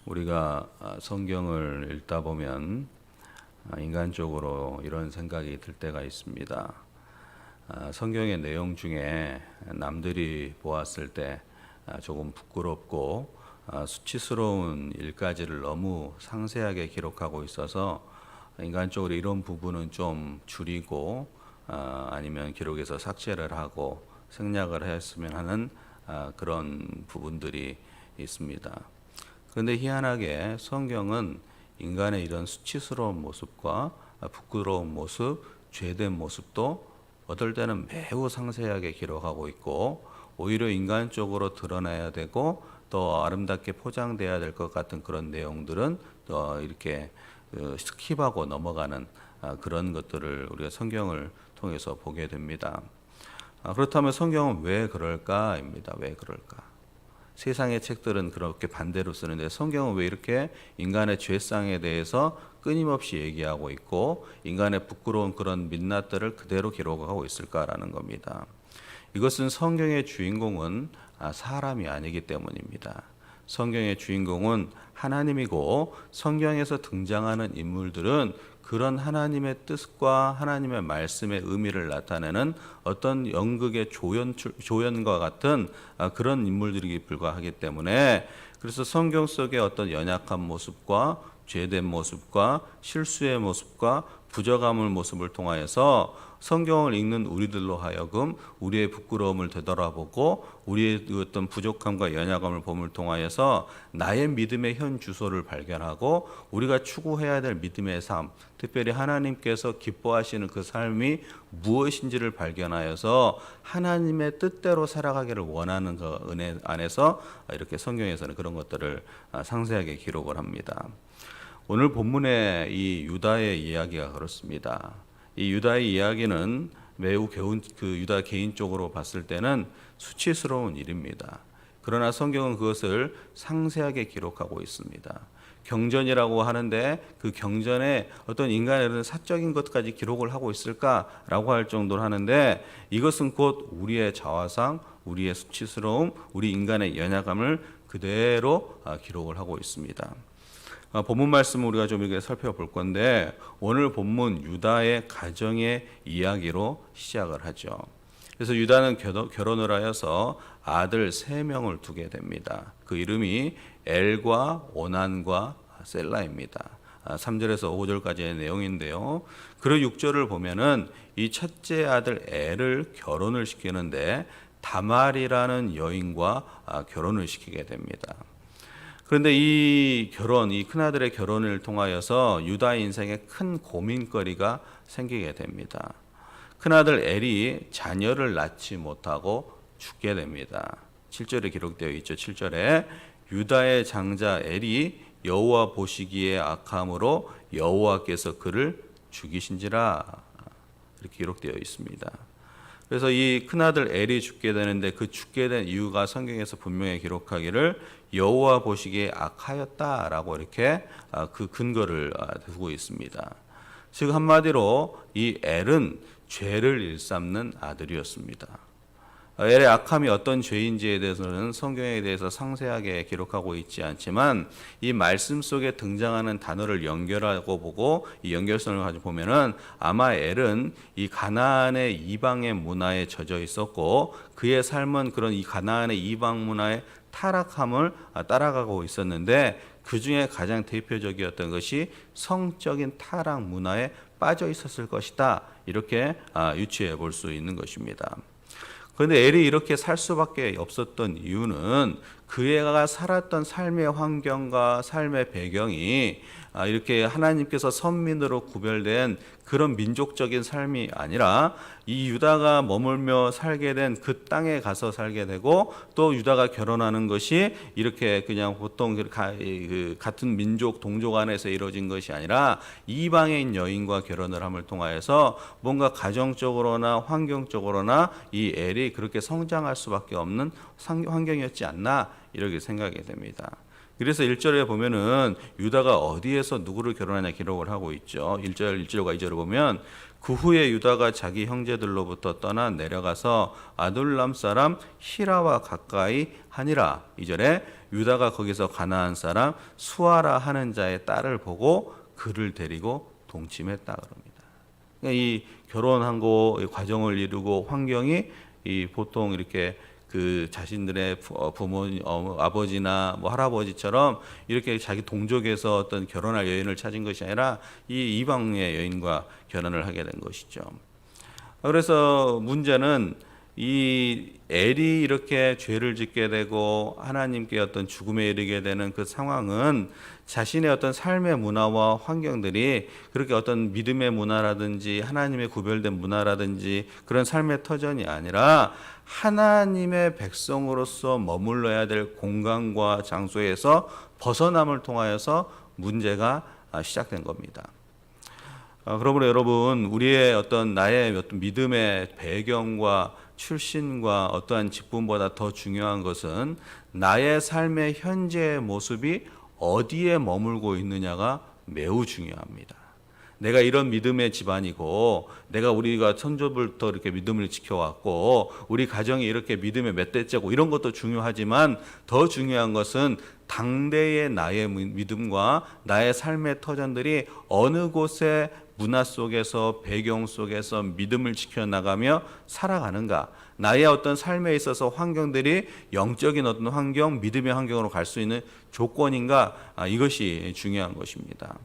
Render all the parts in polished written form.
우리가 성경을 읽다 보면 인간적으로 이런 생각이 들 때가 있습니다. 성경의 내용 중에 남들이 보았을 때 조금 부끄럽고 수치스러운 일까지를 너무 상세하게 기록하고 있어서 인간적으로 이런 부분은 좀 줄이고 아니면 기록에서 삭제를 하고 생략을 했으면 하는 그런 부분들이 있습니다. 그런데 희한하게 성경은 인간의 이런 수치스러운 모습과 부끄러운 모습, 죄된 모습도 어떨 때는 매우 상세하게 기록하고 있고 오히려 인간적으로 드러나야 되고 또 아름답게 포장돼야 될 것 같은 그런 내용들은 또 이렇게 스킵하고 넘어가는 그런 것들을 우리가 성경을 통해서 보게 됩니다. 그렇다면 성경은 왜 그럴까입니다. 왜 그럴까? 세상의 책들은 그렇게 반대로 쓰는데 성경은 왜 이렇게 인간의 죄상에 대해서 끊임없이 얘기하고 있고 인간의 부끄러운 그런 민낯들을 그대로 기록하고 있을까라는 겁니다. 이것은 성경의 주인공은 사람이 아니기 때문입니다. 성경의 주인공은 하나님이고 성경에서 등장하는 인물들은 그런 하나님의 뜻과 하나님의 말씀의 의미를 나타내는 어떤 연극의 조연과 같은 그런 인물들이 불과하기 때문에 그래서 성경 속의 어떤 연약한 모습과 죄된 모습과 실수의 모습과 부족함의 모습을 통하여서 성경을 읽는 우리들로 하여금 우리의 부끄러움을 되돌아보고 우리의 어떤 부족함과 연약함을 봄을 통하여서 나의 믿음의 현 주소를 발견하고 우리가 추구해야 될 믿음의 삶, 특별히 하나님께서 기뻐하시는 그 삶이 무엇인지를 발견하여서 하나님의 뜻대로 살아가기를 원하는 그 은혜 안에서 이렇게 성경에서는 그런 것들을 상세하게 기록을 합니다. 오늘 본문의 이 유다의 이야기가 그렇습니다. 이 유다의 이야기는 매우 유다 개인적으로 봤을 때는 수치스러운 일입니다. 그러나 성경은 그것을 상세하게 기록하고 있습니다. 경전이라고 하는데 그 경전에 어떤 인간의 사적인 것까지 기록을 하고 있을까라고 할 정도로 하는데 이것은 곧 우리의 자화상, 우리의 수치스러움, 우리 인간의 연약함을 그대로 기록을 하고 있습니다. 본문 말씀을 우리가 좀 이렇게 살펴볼 건데 오늘 본문 유다의 가정의 이야기로 시작을 하죠. 그래서 유다는 결혼을 하여서 아들 3명을 두게 됩니다. 그 이름이 엘과 오난과 셀라입니다. 3절에서 5절까지의 내용인데요. 그리고 6절을 보면은 이 첫째 아들 엘을 결혼을 시키는데 다말이라는 여인과 결혼을 시키게 됩니다. 그런데 이 큰아들의 결혼을 통하여서 유다 인생에 큰 고민거리가 생기게 됩니다. 큰아들 엘이 자녀를 낳지 못하고 죽게 됩니다. 7절에 기록되어 있죠. 7절에 유다의 장자 엘이 여호와 보시기에 악함으로 여호와께서 그를 죽이신지라 이렇게 기록되어 있습니다. 그래서 이 큰아들 엘이 죽게 되는데 그 죽게 된 이유가 성경에서 분명히 기록하기를 여호와 보시기에 악하였다라고 이렇게 그 근거를 두고 있습니다. 즉 한마디로 이 엘은 죄를 일삼는 아들이었습니다. 엘의 악함이 어떤 죄인지에 대해서는 성경에 대해서 상세하게 기록하고 있지 않지만 이 말씀 속에 등장하는 단어를 연결하고 보고 이 연결선을 가지고 보면은 아마 엘은 이 가나안의 이방의 문화에 젖어 있었고 그의 삶은 그런 이 가나안의 이방 문화의 타락함을 따라가고 있었는데 그 중에 가장 대표적이었던 것이 성적인 타락 문화에 빠져 있었을 것이다. 이렇게 유추해 볼 수 있는 것입니다. 그런데 엘이 이렇게 살 수밖에 없었던 이유는 그애가 살았던 삶의 환경과 삶의 배경이 이렇게 하나님께서 선민으로 구별된 그런 민족적인 삶이 아니라 이 유다가 머물며 살게 된 그 땅에 가서 살게 되고 또 유다가 결혼하는 것이 이렇게 그냥 보통 같은 민족 동족 안에서 이루어진 것이 아니라 이방인 여인과 결혼을 함을 통하여서 뭔가 가정적으로나 환경적으로나 이 엘이 그렇게 성장할 수밖에 없는 환경이었지 않나 이렇게 생각이 됩니다. 그래서 1절에 보면은 유다가 어디에서 누구를 결혼하냐 기록을 하고 있죠. 1절과 2절을 보면 그 후에 유다가 자기 형제들로부터 떠나 내려가서 아둘람 사람 히라와 가까이 하니라. 2절에 유다가 거기서 가나안 사람 수아라 하는 자의 딸을 보고 그를 데리고 동침했다 그럽니다. 그러니까 이 결혼한 거 과정을 이루고 환경이 이 보통 이렇게 그 자신들의 부모님, 아버지나 뭐 할아버지처럼 이렇게 자기 동족에서 어떤 결혼할 여인을 찾은 것이 아니라 이 이방의 여인과 결혼을 하게 된 것이죠. 그래서 문제는 이 엘이 이렇게 죄를 짓게 되고 하나님께 어떤 죽음에 이르게 되는 그 상황은 자신의 어떤 삶의 문화와 환경들이 그렇게 어떤 믿음의 문화라든지 하나님의 구별된 문화라든지 그런 삶의 터전이 아니라 하나님의 백성으로서 머물러야 될 공간과 장소에서 벗어남을 통하여서 문제가 시작된 겁니다. 그러므로 여러분, 우리의 나의 어떤 믿음의 배경과 출신과 어떠한 직분보다 더 중요한 것은 나의 삶의 현재의 모습이 어디에 머물고 있느냐가 매우 중요합니다. 내가 이런 믿음의 집안이고 우리가 선조부터 이렇게 믿음을 지켜왔고 우리 가정이 이렇게 믿음의 몇 대째고 이런 것도 중요하지만 더 중요한 것은 당대의 나의 믿음과 나의 삶의 터전들이 어느 곳에 문화 속에서 배경 속에서 믿음을 지켜나가며 살아가는가. 나의 어떤 삶에 있어서 환경들이 영적인 어떤 환경, 믿음의 환경으로 갈 수 있는 조건인가. 이것이 중요한 것입니다.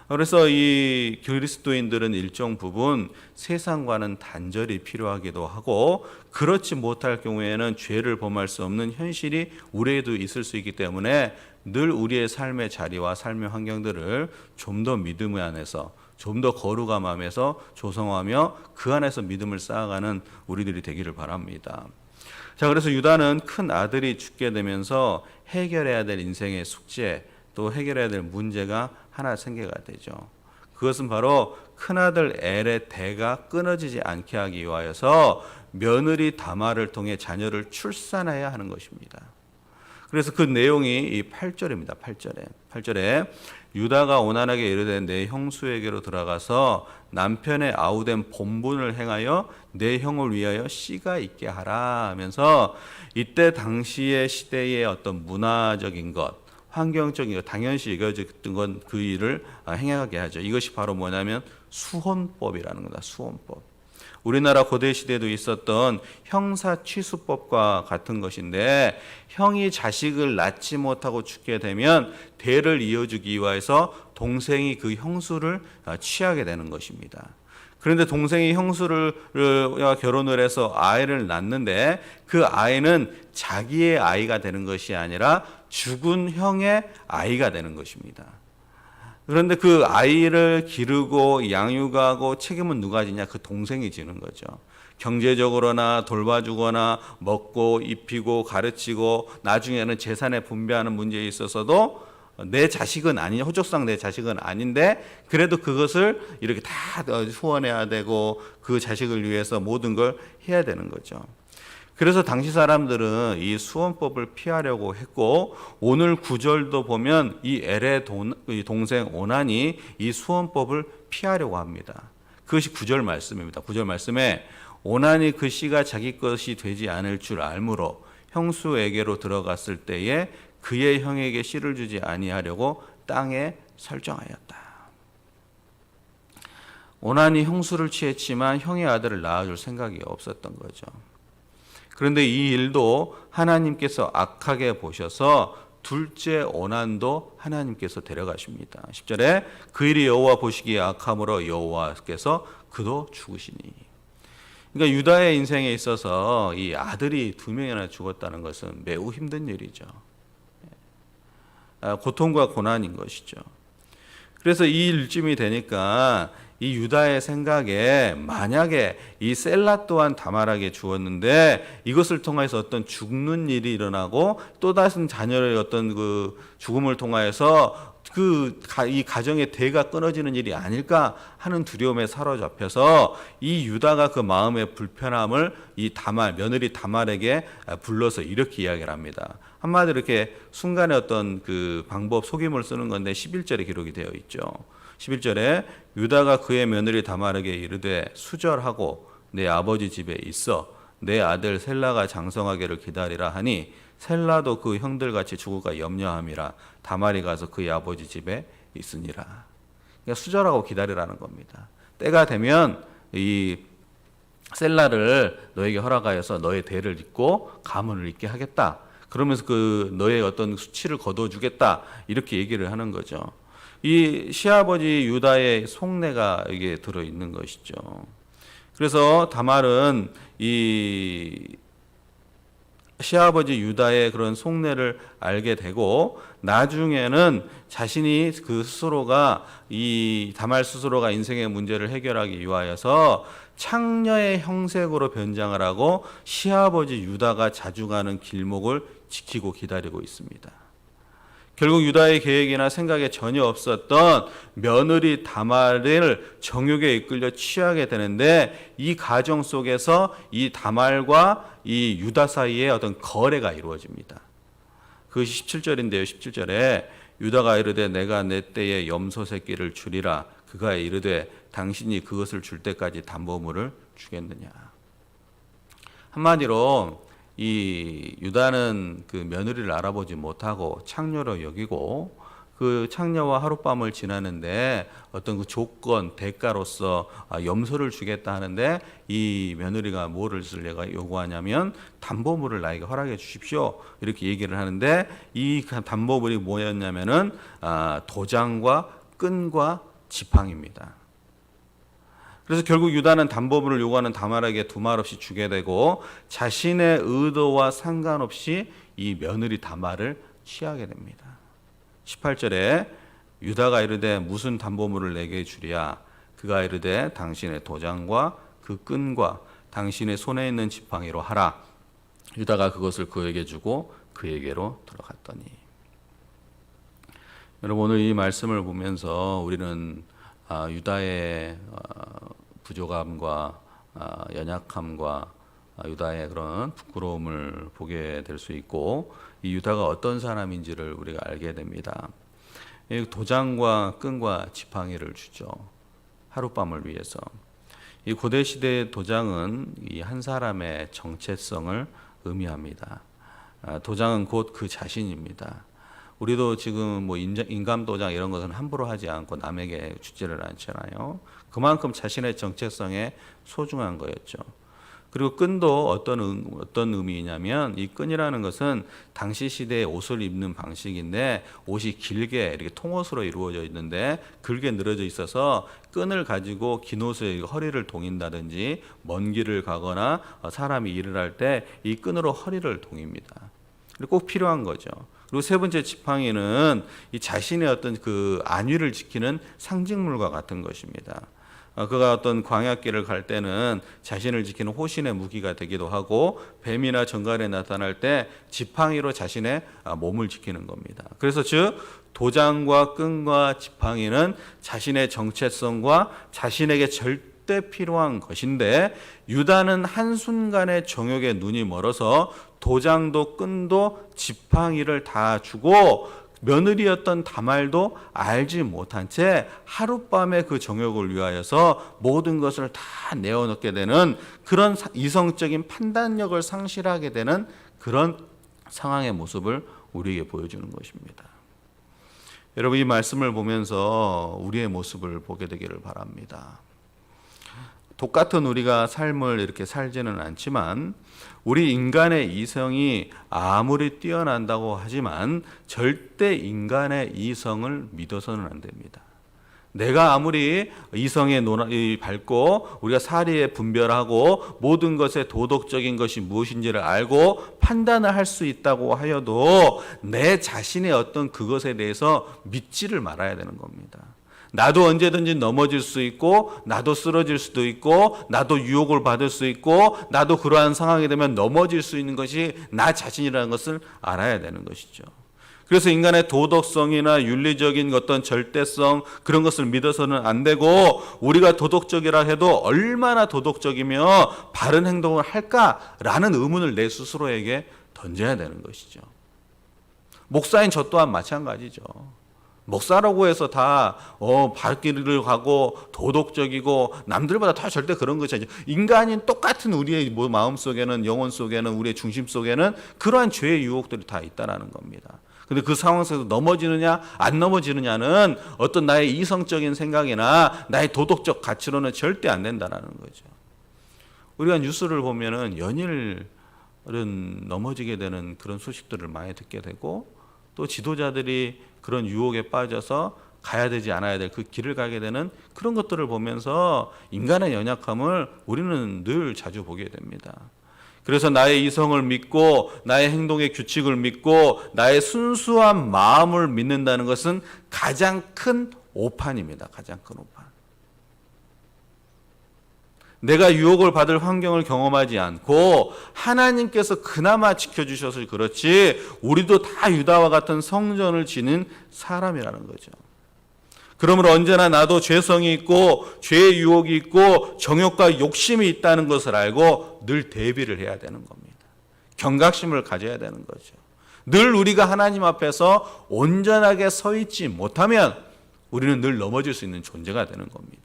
그래서 이 그리스도인들은 일정 부분 세상과는 단절이 필요하기도 하고 그렇지 못할 경우에는 죄를 범할 수 없는 현실이 우리에도 있을 수 있기 때문에 늘 우리의 삶의 자리와 삶의 환경들을 좀 더 믿음 안에서 좀 더 거룩함 안에서 조성하며 그 안에서 믿음을 쌓아가는 우리들이 되기를 바랍니다. 자, 그래서 유다는 큰 아들이 죽게 되면서 해결해야 될 인생의 숙제 또 해결해야 될 문제가 하나 생겨가 되죠. 그것은 바로 큰아들 엘의 대가 끊어지지 않게 하기 위하여서 며느리 다말을 통해 자녀를 출산해야 하는 것입니다. 그래서 그 내용이 이 8절입니다. 8절에 유다가 오난하게 이르되 내 형수에게로 들어가서 남편의 아우된 본분을 행하여 내 형을 위하여 씨가 있게 하라 하면서 이때 당시의 시대의 어떤 문화적인 것 환경적인 것, 당연시 여겨졌던 건 그 일을 행하게 하죠. 이것이 바로 뭐냐면 수혼법이라는 거다. 수혼법. 우리나라 고대 시대에도 있었던 형사취수법과 같은 것인데 형이 자식을 낳지 못하고 죽게 되면 대를 이어주기 위해서 동생이 그 형수를 취하게 되는 것입니다. 그런데 동생이 형수를 결혼을 해서 아이를 낳는데 그 아이는 자기의 아이가 되는 것이 아니라 죽은 형의 아이가 되는 것입니다. 그런데 그 아이를 기르고 양육하고 책임은 누가 지냐? 그 동생이 지는 거죠. 경제적으로나 돌봐주거나 먹고 입히고 가르치고 나중에는 재산에 분배하는 문제에 있어서도 내 자식은 아니냐, 호적상 내 자식은 아닌데 그래도 그것을 이렇게 다 후원해야 되고 그 자식을 위해서 모든 걸 해야 되는 거죠. 그래서 당시 사람들은 이 수혼법을 피하려고 했고 오늘 구절도 보면 이 엘의 동생 오난이 이 수혼법을 피하려고 합니다. 그것이 9절 말씀입니다. 9절 말씀에 오난이 그 씨가 자기 것이 되지 않을 줄 알므로 형수에게로 들어갔을 때에 그의 형에게 씨를 주지 아니하려고 땅에 설정하였다. 오난이 형수를 취했지만 형의 아들을 낳아줄 생각이 없었던 거죠. 그런데 이 일도 하나님께서 악하게 보셔서 둘째 오난도 하나님께서 데려가십니다. 10절에 그 일이 여호와 보시기에 악함으로 여호와께서 그도 죽으시니. 그러니까 유다의 인생에 있어서 이 아들이 2명이나 죽었다는 것은 매우 힘든 일이죠. 고통과 고난인 것이죠. 그래서 이 일쯤이 되니까 이 유다의 생각에 만약에 이 셀라 또한 다말에게 주었는데 이것을 통해서 어떤 죽는 일이 일어나고 또 다른 자녀의 어떤 그 죽음을 통하여서 이 가정의 대가 끊어지는 일이 아닐까 하는 두려움에 사로잡혀서 이 유다가 그 마음의 불편함을 이 며느리 다말에게 불러서 이렇게 이야기를 합니다. 한마디로 이렇게 순간의 어떤 그 방법 속임을 쓰는 건데 11절에 기록이 되어 있죠. 11절에 유다가 그의 며느리 다말에게 이르되 수절하고 내 아버지 집에 있어 내 아들 셀라가 장성하기를 기다리라 하니 셀라도 그 형들같이 죽을까 염려함이라 다말이 가서 그의 아버지 집에 있으니라. 그러니까 수절하고 기다리라는 겁니다. 때가 되면 이 셀라를 너에게 허락하여서 너의 대를 잇고 가문을 잇게 하겠다. 그러면서 그 너의 어떤 수치를 거둬주겠다. 이렇게 얘기를 하는 거죠. 이 시아버지 유다의 속내가 여기에 들어있는 것이죠. 그래서 다말은 이 시아버지 유다의 그런 속내를 알게 되고 나중에는 자신이 그 스스로가 이 다말 스스로가 인생의 문제를 해결하기 위하여서 창녀의 형색으로 변장을 하고 시아버지 유다가 자주 가는 길목을 지키고 기다리고 있습니다. 결국 유다의 계획이나 생각에 전혀 없었던 며느리 다말을 정욕에 이끌려 취하게 되는데 이 과정 속에서 이 다말과 이 유다 사이에 어떤 거래가 이루어집니다. 그것이 17절인데요. 17절에 유다가 이르되 내가 내 때에 염소 새끼를 주리라. 그가 이르되 당신이 그것을 줄 때까지 담보물을 주겠느냐. 한마디로 이 유다는 그 며느리를 알아보지 못하고 창녀로 여기고 그 창녀와 하룻밤을 지나는데 어떤 그 조건 대가로서 염소를 주겠다 하는데 이 며느리가 뭐를 내가 요구하냐면 담보물을 나에게 허락해 주십시오 이렇게 얘기를 하는데 이 담보물이 뭐였냐면은 도장과 끈과 지팡입니다. 그래서 결국 유다는 담보물을 요구하는 다말에게 두말 없이 주게 되고 자신의 의도와 상관없이 이 며느리 다말을 취하게 됩니다. 18절에 유다가 이르되 무슨 담보물을 내게 주랴. 그가 이르되 당신의 도장과 그 끈과 당신의 손에 있는 지팡이로 하라. 유다가 그것을 그에게 주고 그에게로 들어갔더니. 여러분 오늘 이 말씀을 보면서 우리는 유다의 부족함과 연약함과 유다의 그런 부끄러움을 보게 될 수 있고 이 유다가 어떤 사람인지를 우리가 알게 됩니다. 도장과 끈과 지팡이를 주죠. 하룻밤을 위해서. 이 고대 시대의 도장은 이 한 사람의 정체성을 의미합니다. 도장은 곧 그 자신입니다. 우리도 지금 뭐 인감 도장 이런 것은 함부로 하지 않고 남에게 주지를 않잖아요. 그만큼 자신의 정체성에 소중한 거였죠. 그리고 끈도 어떤 의미냐면 이 끈이라는 것은 당시 시대의 옷을 입는 방식인데 옷이 길게 이렇게 통옷으로 이루어져 있는데 길게 늘어져 있어서 끈을 가지고 긴 옷을 허리를 동인다든지 먼 길을 가거나 사람이 일을 할 때 이 끈으로 허리를 동입니다. 꼭 필요한 거죠. 그리고 세 번째 지팡이는 이 자신의 어떤 그 안위를 지키는 상징물과 같은 것입니다. 그가 어떤 광야길을 갈 때는 자신을 지키는 호신의 무기가 되기도 하고 뱀이나 정갈에 나타날 때 지팡이로 자신의 몸을 지키는 겁니다. 그래서 즉 도장과 끈과 지팡이는 자신의 정체성과 자신에게 절대 필요한 것인데 유다는 한순간의 정욕에 눈이 멀어서 도장도 끈도 지팡이를 다 주고 며느리였던 다말도 알지 못한 채 하룻밤에 그 정욕을 위하여서 모든 것을 다 내어놓게 되는 그런 이성적인 판단력을 상실하게 되는 그런 상황의 모습을 우리에게 보여주는 것입니다. 여러분 이 말씀을 보면서 우리의 모습을 보게 되기를 바랍니다. 똑같은 우리가 삶을 이렇게 살지는 않지만 우리 인간의 이성이 아무리 뛰어난다고 하지만 절대 인간의 이성을 믿어서는 안 됩니다. 내가 아무리 이성에 밝고 우리가 사리에 분별하고 모든 것의 도덕적인 것이 무엇인지를 알고 판단을 할 수 있다고 하여도 내 자신의 어떤 그것에 대해서 믿지를 말아야 되는 겁니다. 나도 언제든지 넘어질 수 있고 나도 쓰러질 수도 있고 나도 유혹을 받을 수 있고 나도 그러한 상황이 되면 넘어질 수 있는 것이 나 자신이라는 것을 알아야 되는 것이죠. 그래서 인간의 도덕성이나 윤리적인 어떤 절대성 그런 것을 믿어서는 안 되고 우리가 도덕적이라 해도 얼마나 도덕적이며 바른 행동을 할까라는 의문을 내 스스로에게 던져야 되는 것이죠. 목사인 저 또한 마찬가지죠. 목사라고 해서 다 발길을 가고 도덕적이고 남들보다 다 절대 그런 것이 아니죠. 인간인 똑같은 우리의 마음 속에는, 영혼 속에는, 우리의 중심 속에는 그러한 죄의 유혹들이 다 있다라는 겁니다. 근데 그 상황 속에서 넘어지느냐 안 넘어지느냐는 어떤 나의 이성적인 생각이나 나의 도덕적 가치로는 절대 안 된다라는 거죠. 우리가 뉴스를 보면은 연일은 넘어지게 되는 그런 소식들을 많이 듣게 되고, 또 지도자들이 그런 유혹에 빠져서 가야 되지 않아야 될 그 길을 가게 되는 그런 것들을 보면서 인간의 연약함을 우리는 늘 자주 보게 됩니다. 그래서 나의 이성을 믿고 나의 행동의 규칙을 믿고 나의 순수한 마음을 믿는다는 것은 가장 큰 오판입니다. 가장 큰 오판. 내가 유혹을 받을 환경을 경험하지 않고 하나님께서 그나마 지켜주셔서 그렇지 우리도 다 유다와 같은 성전을 지닌 사람이라는 거죠. 그러므로 언제나 나도 죄성이 있고 죄의 유혹이 있고 정욕과 욕심이 있다는 것을 알고 늘 대비를 해야 되는 겁니다. 경각심을 가져야 되는 거죠. 늘 우리가 하나님 앞에서 온전하게 서 있지 못하면 우리는 늘 넘어질 수 있는 존재가 되는 겁니다.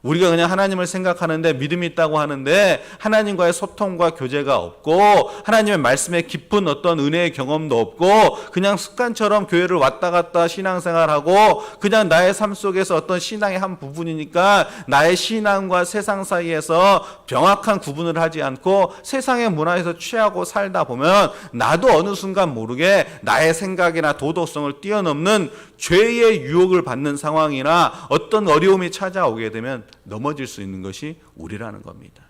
우리가 그냥 하나님을 생각하는데 믿음이 있다고 하는데 하나님과의 소통과 교제가 없고 하나님의 말씀에 깊은 어떤 은혜의 경험도 없고 그냥 습관처럼 교회를 왔다 갔다 신앙생활하고 그냥 나의 삶 속에서 어떤 신앙의 한 부분이니까 나의 신앙과 세상 사이에서 명확한 구분을 하지 않고 세상의 문화에서 취하고 살다 보면 나도 어느 순간 모르게 나의 생각이나 도덕성을 뛰어넘는 죄의 유혹을 받는 상황이나 어떤 어려움이 찾아오게 되면 넘어질 수 있는 것이 우리라는 겁니다.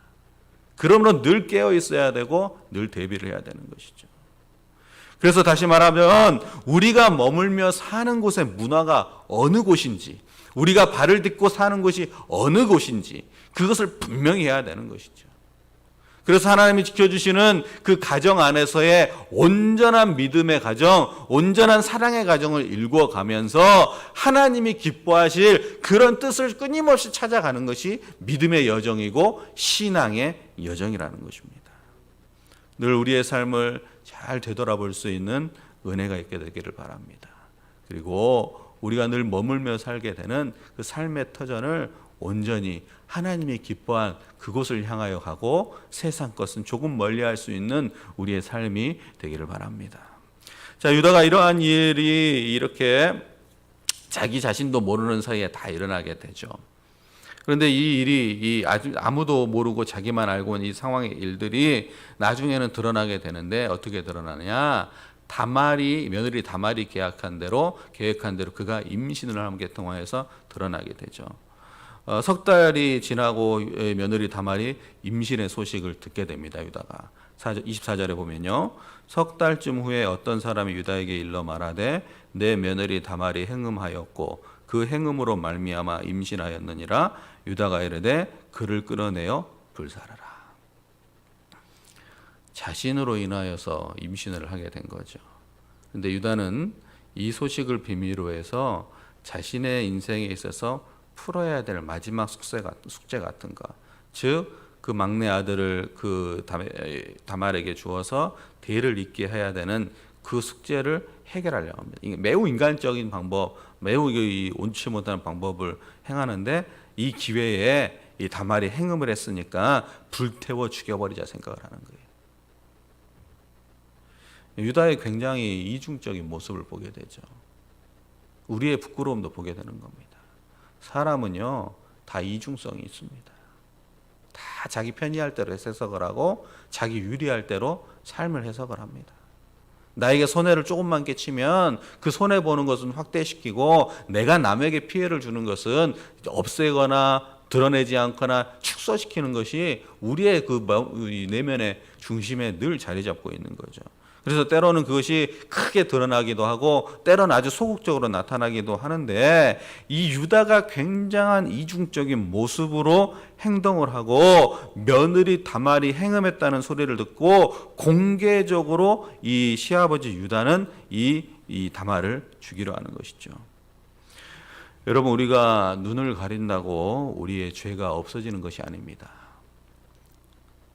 그러므로 늘 깨어 있어야 되고 늘 대비를 해야 되는 것이죠. 그래서 다시 말하면 우리가 머물며 사는 곳의 문화가 어느 곳인지, 우리가 발을 딛고 사는 곳이 어느 곳인지 그것을 분명히 해야 되는 것이죠. 그래서 하나님이 지켜주시는 그 가정 안에서의 온전한 믿음의 가정, 온전한 사랑의 가정을 일궈가면서 하나님이 기뻐하실 그런 뜻을 끊임없이 찾아가는 것이 믿음의 여정이고 신앙의 여정이라는 것입니다. 늘 우리의 삶을 잘 되돌아볼 수 있는 은혜가 있게 되기를 바랍니다. 그리고 우리가 늘 머물며 살게 되는 그 삶의 터전을 온전히 하나님이 기뻐한 그곳을 향하여 가고 세상 것은 조금 멀리할 수 있는 우리의 삶이 되기를 바랍니다. 자, 유다가 이러한 일이 이렇게 자기 자신도 모르는 사이에 다 일어나게 되죠. 그런데 이 일이 아무도 모르고 자기만 알고 있는 이 상황의 일들이 나중에는 드러나게 되는데 어떻게 드러나느냐? 며느리 다말이 계획한 대로 그가 임신을 함께 통하여서 드러나게 되죠. 석 달이 지나고 며느리 다말이 임신의 소식을 듣게 됩니다. 유다가 24절에 보면요, 석 달쯤 후에 어떤 사람이 유다에게 일러 말하되 내 며느리 다말이 행음하였고 그 행음으로 말미암아 임신하였느니라. 유다가 이르되 그를 끌어내어 불살하라. 자신으로 인하여서 임신을 하게 된 거죠. 그런데 유다는 이 소식을 비밀로 해서 자신의 인생에 있어서 풀어야 될 마지막 숙제 같은 거, 즉 그 막내 아들을 그 다말에게 주어서 대를 잇게 해야 되는 그 숙제를 해결하려고 합니다. 이게 매우 인간적인 방법, 매우 옳지 못한 방법을 행하는데 이 기회에 이 다말이 행음을 했으니까 불태워 죽여버리자 생각을 하는 거예요. 유다의 굉장히 이중적인 모습을 보게 되죠. 우리의 부끄러움도 보게 되는 겁니다. 사람은요 다 이중성이 있습니다. 다 자기 편의할 대로 해석을 하고 자기 유리할 대로 삶을 해석을 합니다. 나에게 손해를 조금만 끼치면 그 손해보는 것은 확대시키고 내가 남에게 피해를 주는 것은 없애거나 드러내지 않거나 축소시키는 것이 우리의 그 내면의 중심에 늘 자리 잡고 있는 거죠. 그래서 때로는 그것이 크게 드러나기도 하고 때로는 아주 소극적으로 나타나기도 하는데 이 유다가 굉장한 이중적인 모습으로 행동을 하고 며느리 다말이 행음했다는 소리를 듣고 공개적으로 이 시아버지 유다는 이 다말을 죽이려 하는 것이죠. 여러분, 우리가 눈을 가린다고 우리의 죄가 없어지는 것이 아닙니다.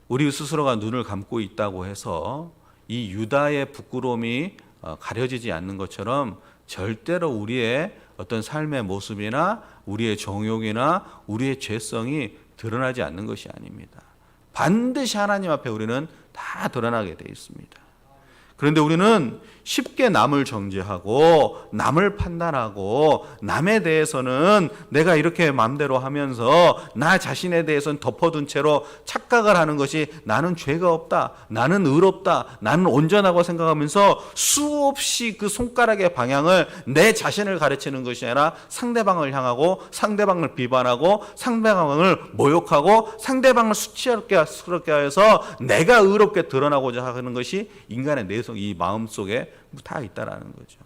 우리 스스로가 눈을 감고 있다고 해서 이 유다의 부끄러움이 가려지지 않는 것처럼 절대로 우리의 어떤 삶의 모습이나 우리의 정욕이나 우리의 죄성이 드러나지 않는 것이 아닙니다. 반드시 하나님 앞에 우리는 다 드러나게 되어 있습니다. 그런데 우리는 쉽게 남을 정죄하고 남을 판단하고 남에 대해서는 내가 이렇게 마음대로 하면서 나 자신에 대해서는 덮어둔 채로 착각을 하는 것이 나는 죄가 없다, 나는 의롭다, 나는 온전하고 생각하면서 수없이 그 손가락의 방향을 내 자신을 가르치는 것이 아니라 상대방을 향하고 상대방을 비판하고 상대방을 모욕하고 상대방을 수치스럽게 해서 내가 의롭게 드러나고자 하는 것이 인간의 내성, 이 마음 속에 다 있다라는 거죠.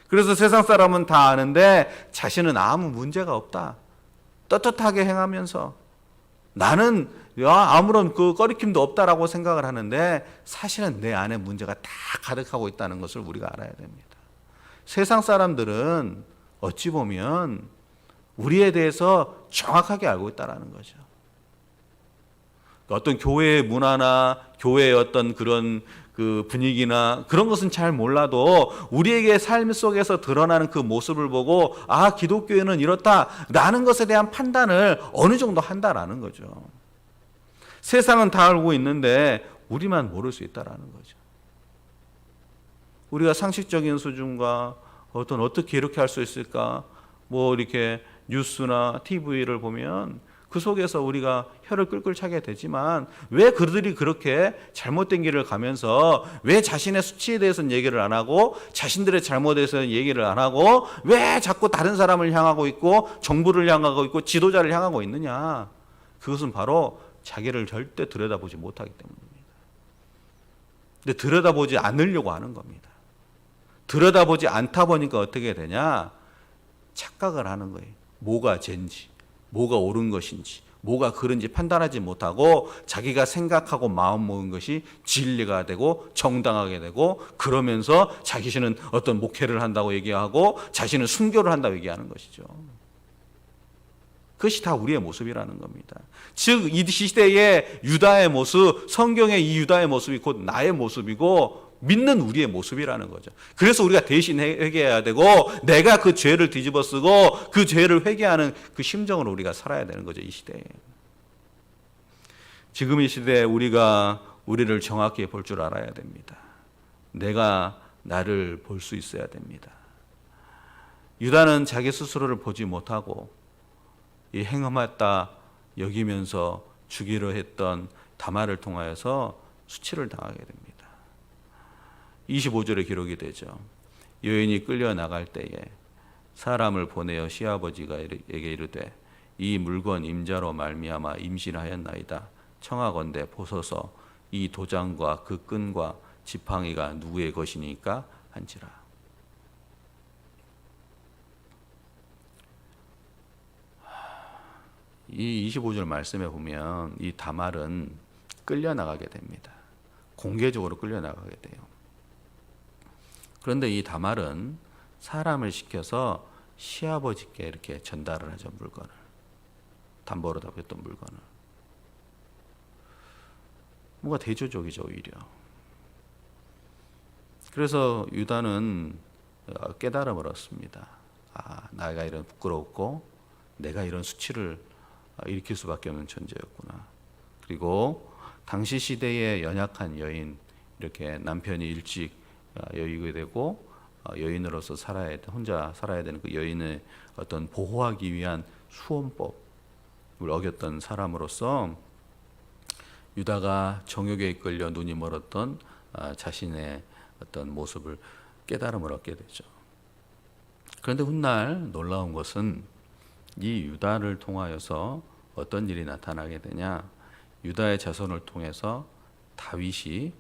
그래서 세상 사람은 다 아는데 자신은 아무 문제가 없다. 떳떳하게 행하면서 나는 아무런 그 꺼리낌도 없다라고 생각을 하는데 사실은 내 안에 문제가 다 가득하고 있다는 것을 우리가 알아야 됩니다. 세상 사람들은 어찌 보면 우리에 대해서 정확하게 알고 있다라는 거죠. 어떤 교회의 문화나 교회의 어떤 그런 그 분위기나 그런 것은 잘 몰라도 우리에게 삶 속에서 드러나는 그 모습을 보고 아, 기독교회는 이렇다라는 것에 대한 판단을 어느 정도 한다라는 거죠. 세상은 다 알고 있는데 우리만 모를 수 있다라는 거죠. 우리가 상식적인 수준과 어떻게 이렇게 할 수 있을까? 뭐 이렇게 뉴스나 TV를 보면 그 속에서 우리가 혀를 끌끌 차게 되지만 왜 그들이 그렇게 잘못된 길을 가면서 왜 자신의 수치에 대해서는 얘기를 안 하고 자신들의 잘못에 대해서는 얘기를 안 하고 왜 자꾸 다른 사람을 향하고 있고 정부를 향하고 있고 지도자를 향하고 있느냐? 그것은 바로 자기를 절대 들여다보지 못하기 때문입니다. 근데 들여다보지 않으려고 하는 겁니다. 들여다보지 않다 보니까 어떻게 되냐? 착각을 하는 거예요. 뭐가 죄인지, 뭐가 옳은 것인지, 뭐가 그런지 판단하지 못하고 자기가 생각하고 마음 먹은 것이 진리가 되고 정당하게 되고 그러면서 자기는 어떤 목회를 한다고 얘기하고 자신은 순교를 한다고 얘기하는 것이죠. 그것이 다 우리의 모습이라는 겁니다. 즉 이 시대의 유다의 모습, 성경의 이 유다의 모습이 곧 나의 모습이고 믿는 우리의 모습이라는 거죠. 그래서 우리가 대신 회개해야 되고 내가 그 죄를 뒤집어쓰고 그 죄를 회개하는 그 심정으로 우리가 살아야 되는 거죠. 이 시대에. 지금 이 시대에 우리가 우리를 정확히 볼 줄 알아야 됩니다. 내가 나를 볼 수 있어야 됩니다. 유다는 자기 스스로를 보지 못하고 이 행함했다 여기면서 죽이려 했던 다말을 통하여서 수치를 당하게 됩니다. 25절에 기록이 되죠. 여인이 끌려 나갈 때에 사람을 보내어 시아버지에게 이르되 이 물건 임자로 말미암아 임신하였나이다. 청하건대 보소서 이 도장과 그 끈과 지팡이가 누구의 것이니까 한지라. 이 25절 말씀에 보면 이 다말은 끌려나가게 됩니다. 공개적으로 끌려나가게 돼요. 그런데 이 다말은 사람을 시켜서 시아버지께 이렇게 전달을 하죠. 물건을. 담보로 답했던 물건을. 뭔가 대조적이죠. 오히려. 그래서 유다는 깨달음을 얻습니다. 아, 내가 이런 부끄럽고 내가 이런 수치를 일으킬 수밖에 없는 존재였구나. 그리고 당시 시대의 연약한 여인, 이렇게 남편이 일찍 여의게 되고 여인으로서 혼자 살아야 되는 그 여인을 어떤 보호하기 위한 수원법을 어겼던 사람으로서 유다가 정욕에 이끌려 눈이 멀었던 자신의 어떤 모습을 깨달음을 얻게 되죠. 그런데 훗날 놀라운 것은 이 유다를 통하여서 어떤 일이 나타나게 되냐? 유다의 자손을 통해서 다윗이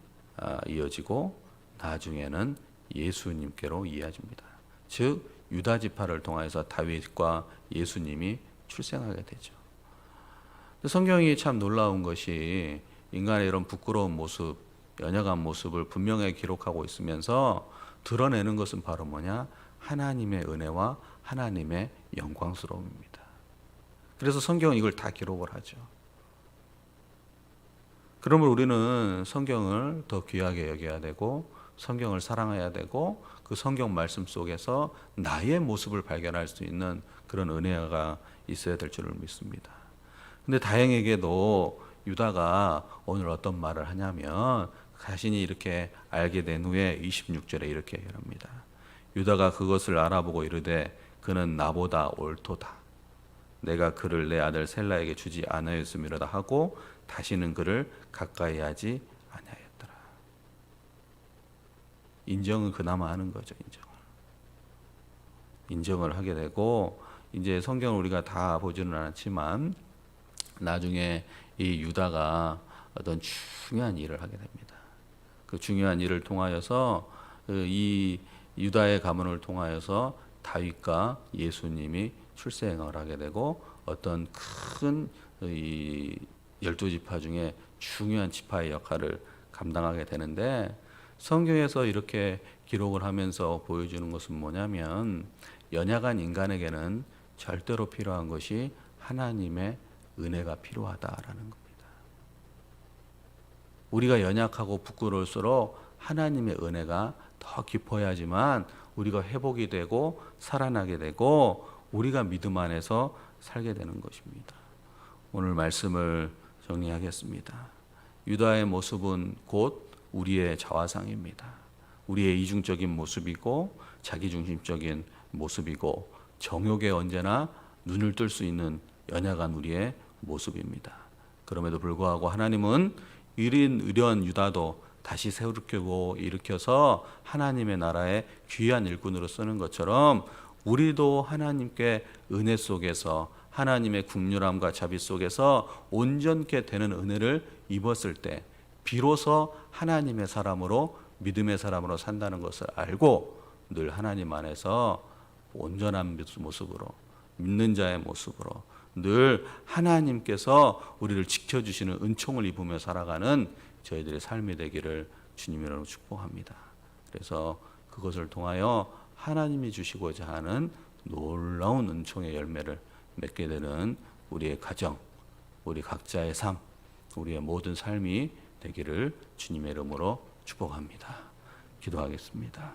이어지고 나중에는 예수님께로 이어집니다. 즉 유다 지파를 통해서 다윗과 예수님이 출생하게 되죠. 성경이 참 놀라운 것이 인간의 이런 부끄러운 모습, 연약한 모습을 분명하게 기록하고 있으면서 드러내는 것은 바로 뭐냐? 하나님의 은혜와 하나님의 영광스러움입니다. 그래서 성경은 이걸 다 기록을 하죠. 그러므로 우리는 성경을 더 귀하게 여겨야 되고 성경을 사랑해야 되고 그 성경 말씀 속에서 나의 모습을 발견할 수 있는 그런 은혜가 있어야 될 줄을 믿습니다. 근데 다행히게도 유다가 오늘 어떤 말을 하냐면 자신이 이렇게 알게 된 후에 26절에 이렇게 얘기합니다. 유다가 그것을 알아보고 이르되 그는 나보다 옳도다. 내가 그를 내 아들 셀라에게 주지 않았음이로다 하고 다시는 그를 가까이 하지 아니하였더라. 인정은 그나마 하는 거죠. 인정을 하게 되고 이제 성경을 우리가 다 보지는 않았지만 나중에 이 유다가 어떤 중요한 일을 하게 됩니다. 그 중요한 일을 통하여서 이 유다의 가문을 통하여서 다윗과 예수님이 출생을 하게 되고 어떤 큰 12지파 중에 중요한 지파의 역할을 감당하게 되는데 성경에서 이렇게 기록을 하면서 보여주는 것은 뭐냐면 연약한 인간에게는 절대로 필요한 것이 하나님의 은혜가 필요하다라는 겁니다. 우리가 연약하고 부끄러울수록 하나님의 은혜가 더 깊어야지만 우리가 회복이 되고 살아나게 되고 우리가 믿음 안에서 살게 되는 것입니다. 오늘 말씀을 정리하겠습니다. 유다의 모습은 곧 우리의 자화상입니다. 우리의 이중적인 모습이고 자기중심적인 모습이고 정욕에 언제나 눈을 뜰 수 있는 연약한 우리의 모습입니다. 그럼에도 불구하고 하나님은 이런 유다도 다시 세우고 일으켜서 하나님의 나라의 귀한 일꾼으로 쓰는 것처럼 우리도 하나님께 은혜 속에서 하나님의 국률함과 자비 속에서 온전케 되는 은혜를 입었을 때 비로소 하나님의 사람으로 믿음의 사람으로 산다는 것을 알고 늘 하나님 안에서 온전한 모습으로 믿는 자의 모습으로 늘 하나님께서 우리를 지켜주시는 은총을 입으며 살아가는 저희들의 삶이 되기를 주님으로 축복합니다. 그래서 그것을 통하여 하나님이 주시고자 하는 놀라운 은총의 열매를 맺게 되는 우리의 가정, 우리 각자의 삶, 우리의 모든 삶이 되기를 주님의 이름으로 축복합니다. 기도하겠습니다.